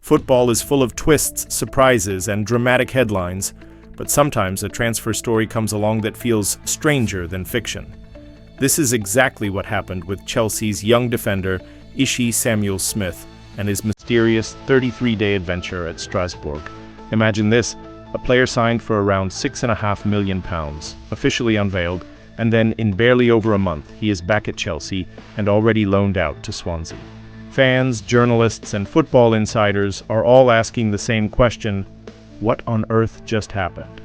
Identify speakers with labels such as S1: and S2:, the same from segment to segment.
S1: Football is full of twists, surprises, and dramatic headlines, but sometimes a transfer story comes along that feels stranger than fiction. This is exactly what happened with Chelsea's young defender, Ishe Samuels-Smith, and his mysterious 33-day adventure at Strasbourg. Imagine this, a player signed for around £6.5 million, officially unveiled, and then in barely over a month, he is back at Chelsea and already loaned out to Swansea. Fans, journalists, and football insiders are all asking the same question: what on earth just happened?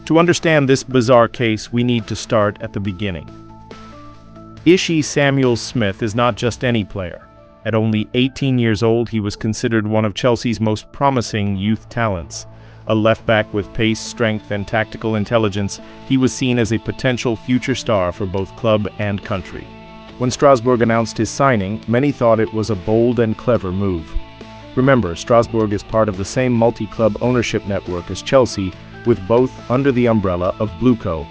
S1: To understand this bizarre case, we need to start at the beginning. Ishe Samuels-Smith is not just any player. At only 18 years old, he was considered one of Chelsea's most promising youth talents. A left-back with pace, strength, and tactical intelligence, he was seen as a potential future star for both club and country. When Strasbourg announced his signing, many thought it was a bold and clever move. Remember, Strasbourg is part of the same multi-club ownership network as Chelsea, with both under the umbrella of Blueco.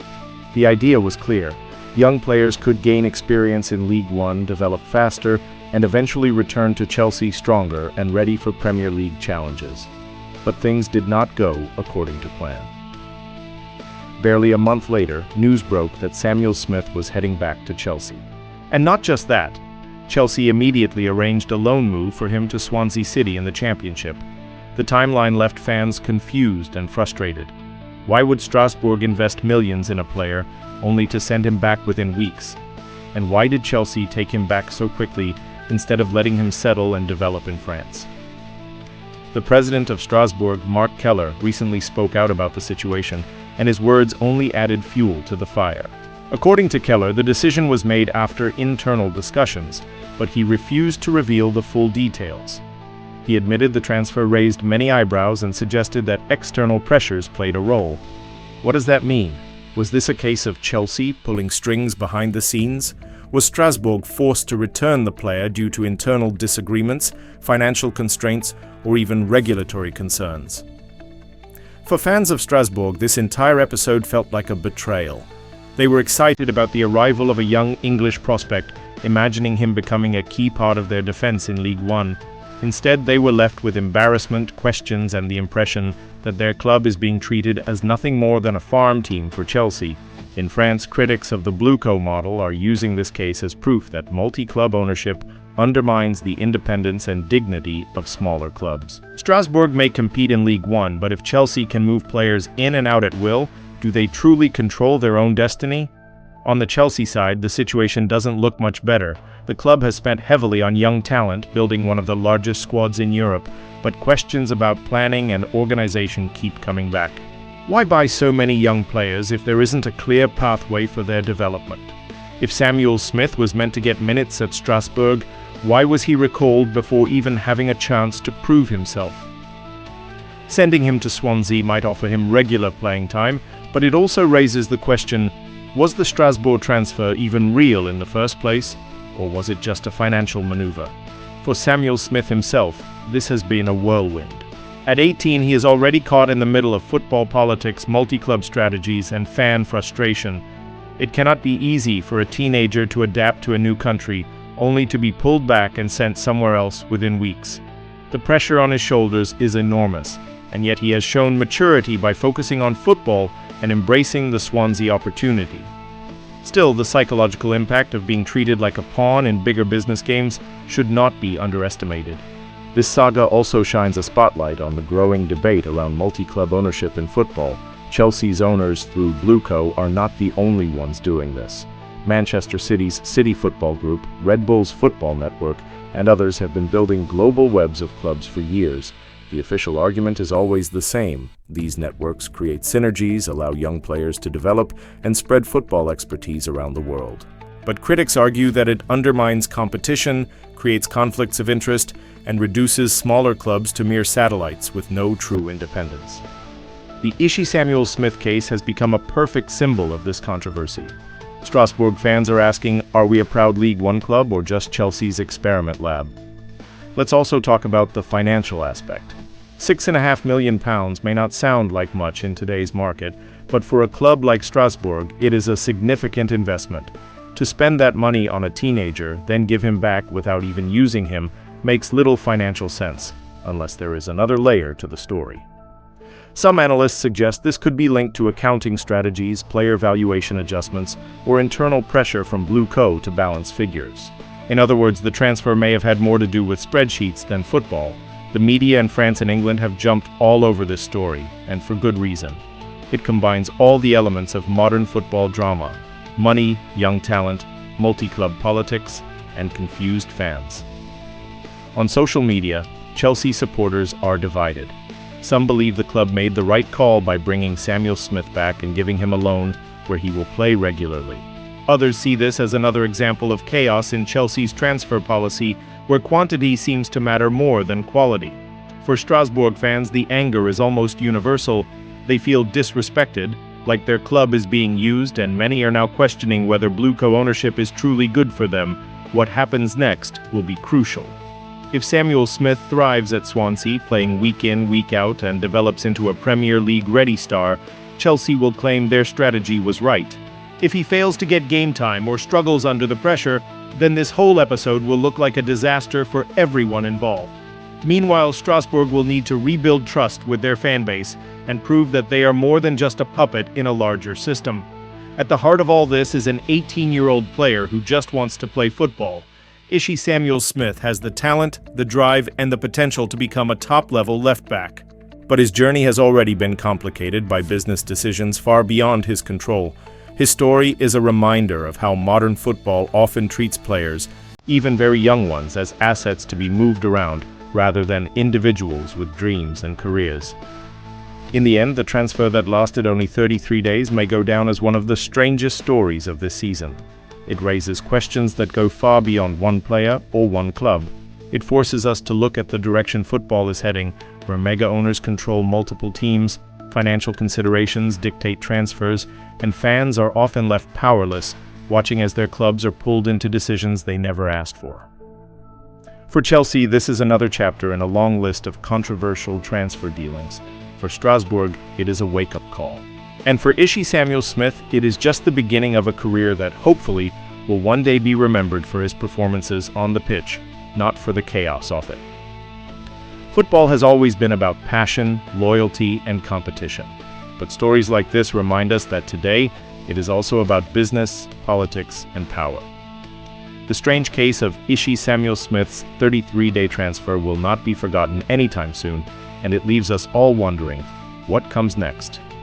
S1: The idea was clear. Young players could gain experience in League One, develop faster, and eventually return to Chelsea stronger and ready for Premier League challenges. But things did not go according to plan. Barely a month later, news broke that Samuels-Smith was heading back to Chelsea. And not just that, Chelsea immediately arranged a loan move for him to Swansea City in the Championship. The timeline left fans confused and frustrated. Why would Strasbourg invest millions in a player, only to send him back within weeks? And why did Chelsea take him back so quickly, instead of letting him settle and develop in France? The president of Strasbourg, Mark Keller, recently spoke out about the situation, and his words only added fuel to the fire. According to Keller, the decision was made after internal discussions, but he refused to reveal the full details. He admitted the transfer raised many eyebrows and suggested that external pressures played a role. What does that mean? Was this a case of Chelsea pulling strings behind the scenes? Was Strasbourg forced to return the player due to internal disagreements, financial constraints, or even regulatory concerns? For fans of Strasbourg, this entire episode felt like a betrayal. They were excited about the arrival of a young English prospect, imagining him becoming a key part of their defense in League One. Instead, they were left with embarrassment, questions, and the impression that their club is being treated as nothing more than a farm team for Chelsea. In France, critics of the Blueco model are using this case as proof that multi-club ownership undermines the independence and dignity of smaller clubs. Strasbourg may compete in League One, but if Chelsea can move players in and out at will, do they truly control their own destiny? On the Chelsea side, the situation doesn't look much better. The club has spent heavily on young talent, building one of the largest squads in Europe, but questions about planning and organization keep coming back. Why buy so many young players if there isn't a clear pathway for their development? If Samuels-Smith was meant to get minutes at Strasbourg, why was he recalled before even having a chance to prove himself? Sending him to Swansea might offer him regular playing time, but it also raises the question, was the Strasbourg transfer even real in the first place, or was it just a financial maneuver? For Samuels-Smith himself, this has been a whirlwind. At 18, he is already caught in the middle of football politics, multi-club strategies, and fan frustration. It cannot be easy for a teenager to adapt to a new country, only to be pulled back and sent somewhere else within weeks. The pressure on his shoulders is enormous, and yet he has shown maturity by focusing on football and embracing the Swansea opportunity. Still, the psychological impact of being treated like a pawn in bigger business games should not be underestimated. This saga also shines a spotlight on the growing debate around multi-club ownership in football. Chelsea's owners through Blueco are not the only ones doing this. Manchester City's City Football Group, Red Bull's Football Network, and others have been building global webs of clubs for years. The official argument is always the same. These networks create synergies, allow young players to develop, and spread football expertise around the world. But critics argue that it undermines competition, creates conflicts of interest, and reduces smaller clubs to mere satellites with no true independence. The Ishe Samuels-Smith case has become a perfect symbol of this controversy. Strasbourg fans are asking, are we a proud League One club or just Chelsea's experiment lab? Let's also talk about the financial aspect. £6.5 million may not sound like much in today's market, but for a club like Strasbourg, it is a significant investment. To spend that money on a teenager, then give him back without even using him, makes little financial sense. unless there is another layer to the story. Some analysts suggest this could be linked to accounting strategies, player valuation adjustments, or internal pressure from Blue Co to balance figures. In other words, the transfer may have had more to do with spreadsheets than football. The media in France and England have jumped all over this story, and for good reason. It combines all the elements of modern football drama: money, young talent, multi-club politics, and confused fans. On social media, Chelsea supporters are divided. Some believe the club made the right call by bringing Samuel-Smith back and giving him a loan where he will play regularly. Others see this as another example of chaos in Chelsea's transfer policy, where quantity seems to matter more than quality. For Strasbourg fans, the anger is almost universal. They feel disrespected, like their club is being used, and many are now questioning whether Blue Co ownership is truly good for them. What happens next will be crucial. If Samuel-Smith thrives at Swansea, playing week in, week out, and develops into a Premier League-ready star, Chelsea will claim their strategy was right. If he fails to get game time or struggles under the pressure, then this whole episode will look like a disaster for everyone involved. Meanwhile, Strasbourg will need to rebuild trust with their fan base and prove that they are more than just a puppet in a larger system. At the heart of all this is an 18-year-old player who just wants to play football. Ishe Samuels-Smith has the talent, the drive, and the potential to become a top-level left-back. But his journey has already been complicated by business decisions far beyond his control. His story is a reminder of how modern football often treats players, even very young ones, as assets to be moved around rather than individuals with dreams and careers. In the end, the transfer that lasted only 33 days may go down as one of the strangest stories of this season. It raises questions that go far beyond one player or one club. It forces us to look at the direction football is heading, where mega owners control multiple teams, financial considerations dictate transfers, and fans are often left powerless, watching as their clubs are pulled into decisions they never asked for. For Chelsea, this is another chapter in a long list of controversial transfer dealings. For Strasbourg, it is a wake-up call. And for Ishe Samuels-Smith, it is just the beginning of a career that hopefully will one day be remembered for his performances on the pitch, not for the chaos of it. Football has always been about passion, loyalty, and competition. But stories like this remind us that today, it is also about business, politics, and power. The strange case of Ishe Samuels-Smith's 33-day transfer will not be forgotten anytime soon, and it leaves us all wondering, what comes next?